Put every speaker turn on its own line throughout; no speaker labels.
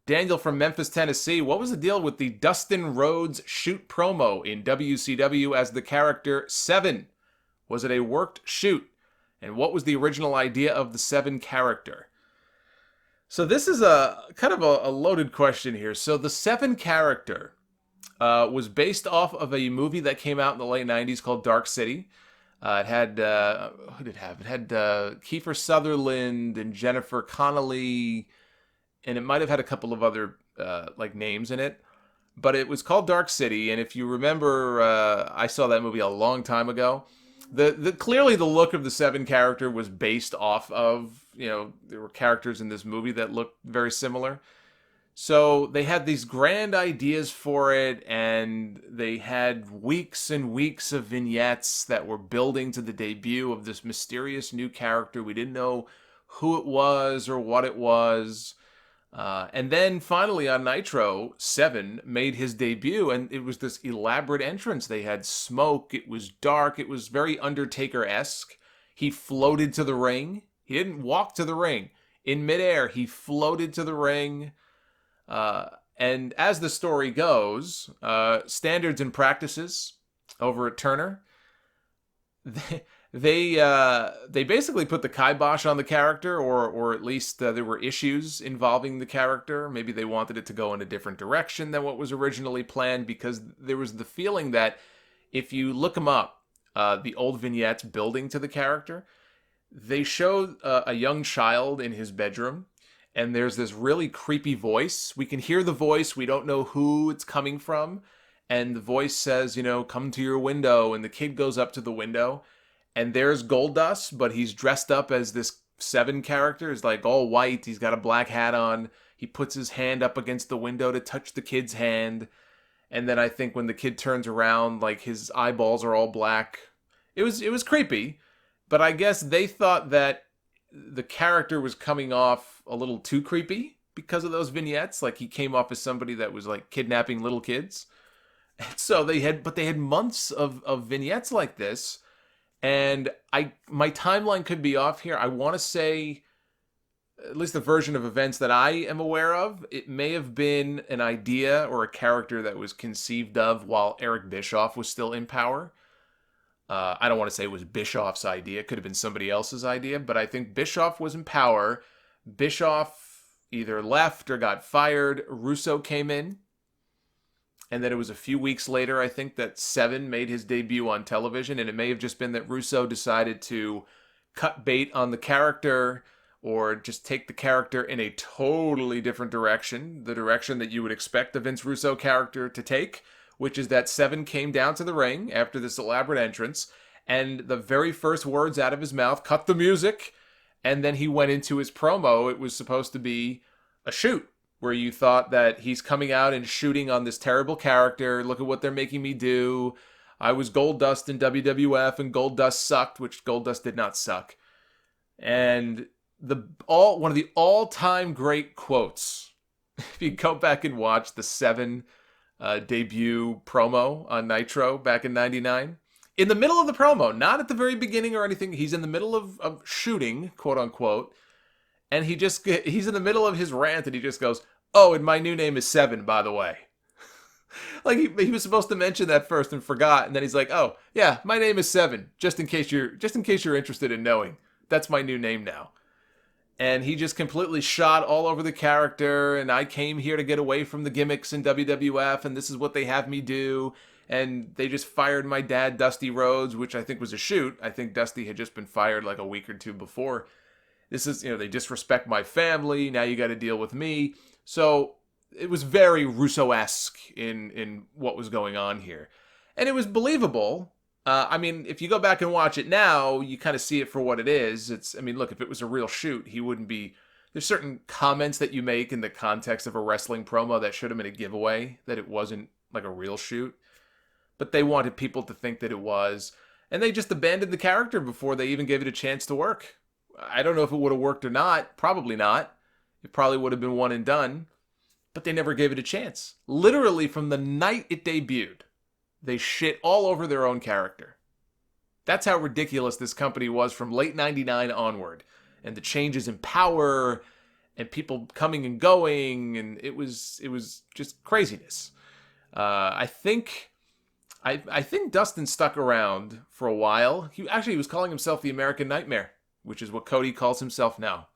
Daniel from Memphis, Tennessee. What was the deal with the Dustin Rhodes shoot promo in WCW as the character Seven? Was it a worked shoot? And what was the original idea of the Seven character? So this is a kind of a loaded question here. So the Seven character was based off of a movie that came out in the late 90s called Dark City. It had, who did it have? It had Kiefer Sutherland and Jennifer Connelly, and it might have had a couple of other names in it. But it was called Dark City, and if you remember, I saw that movie a long time ago. Clearly the look of the Seven character was based off of, there were characters in this movie that looked very similar. So they had these grand ideas for it, and they had weeks and weeks of vignettes that were building to the debut of this mysterious new character. We didn't know who it was or what it was. And then finally on Nitro, Seven made his debut, and it was this elaborate entrance. They had smoke, it was dark, it was very Undertaker-esque. He floated to the ring. He didn't walk to the ring. In midair, he floated to the ring. And as the story goes, standards and practices over at Turner, they basically put the kibosh on the character, or at least there were issues involving the character. Maybe they wanted it to go in a different direction than what was originally planned, because there was the feeling that if you look them up, the old vignettes building to the character, they show a young child in his bedroom, and there's this really creepy voice. We can hear the voice. We don't know who it's coming from. And the voice says, come to your window. And the kid goes up to the window. And there's Goldust, but he's dressed up as this Seven character. He's like all white. He's got a black hat on. He puts his hand up against the window to touch the kid's hand. And then I think when the kid turns around, his eyeballs are all black. It was creepy. But I guess they thought that the character was coming off a little too creepy because of those vignettes. He came off as somebody that was kidnapping little kids. And so they had months of vignettes like this. And my timeline could be off here. I want to say, at least the version of events that I am aware of, it may have been an idea or a character that was conceived of while Eric Bischoff was still in power. I don't want to say it was Bischoff's idea. It could have been somebody else's idea, but I think Bischoff was in power. Bischoff either left or got fired. Russo came in. And then it was a few weeks later, I think, that Seven made his debut on television. And it may have just been that Russo decided to cut bait on the character, or just take the character in a totally different direction. The direction that you would expect the Vince Russo character to take, which is that Seven came down to the ring after this elaborate entrance, and the very first words out of his mouth, cut the music, and then he went into his promo. It was supposed to be a shoot, where you thought that he's coming out and shooting on this terrible character. Look at what they're making me do. I was Goldust in WWF, and Goldust sucked, which Goldust did not suck. And one of the all-time great quotes, if you go back and watch the Seven debut promo on Nitro back in 99. In the middle of the promo, not at the very beginning or anything, he's in the middle of shooting, quote unquote, and he's in the middle of his rant, and he just goes, "Oh, and my new name is Seven, by the way." He was supposed to mention that first and forgot, and then he's like, "Oh, yeah, my name is Seven, just in case you're interested in knowing. That's my new name now." And he just completely shot all over the character, and I came here to get away from the gimmicks in WWF, and this is what they have me do. And they just fired my dad, Dusty Rhodes, which I think was a shoot. I think Dusty had just been fired a week or two before. This is, they disrespect my family, now you got to deal with me. So it was very Russo-esque in what was going on here. And it was believable. If you go back and watch it now, you kind of see it for what it is. Look, if it was a real shoot, he wouldn't be... There's certain comments that you make in the context of a wrestling promo that should have been a giveaway, that it wasn't a real shoot. But they wanted people to think that it was. And they just abandoned the character before they even gave it a chance to work. I don't know if it would have worked or not. Probably not. It probably would have been one and done. But they never gave it a chance. Literally from the night it debuted, they shit all over their own character. That's how ridiculous this company was from late 99 onward. And the changes in power and people coming and going, and it was just craziness. I think I think Dustin stuck around for a while. He was calling himself the American Nightmare, which is what Cody calls himself now.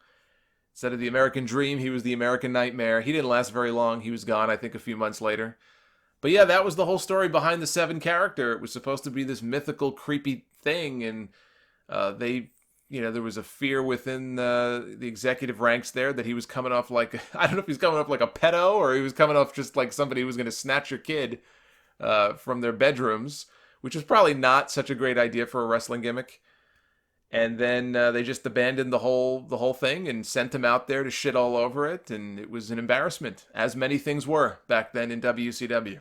Instead of the American Dream, he was the American Nightmare. He didn't last very long. He was gone, I think, a few months later. But yeah, that was the whole story behind the Seven character. It was supposed to be this mythical, creepy thing, and there was a fear within the executive ranks there that he was coming off like, I don't know if he's coming off like a pedo or he was coming off just like somebody who was going to snatch your kid from their bedrooms, which is probably not such a great idea for a wrestling gimmick. And then they just abandoned the whole thing and sent him out there to shit all over it, and it was an embarrassment, as many things were back then in WCW.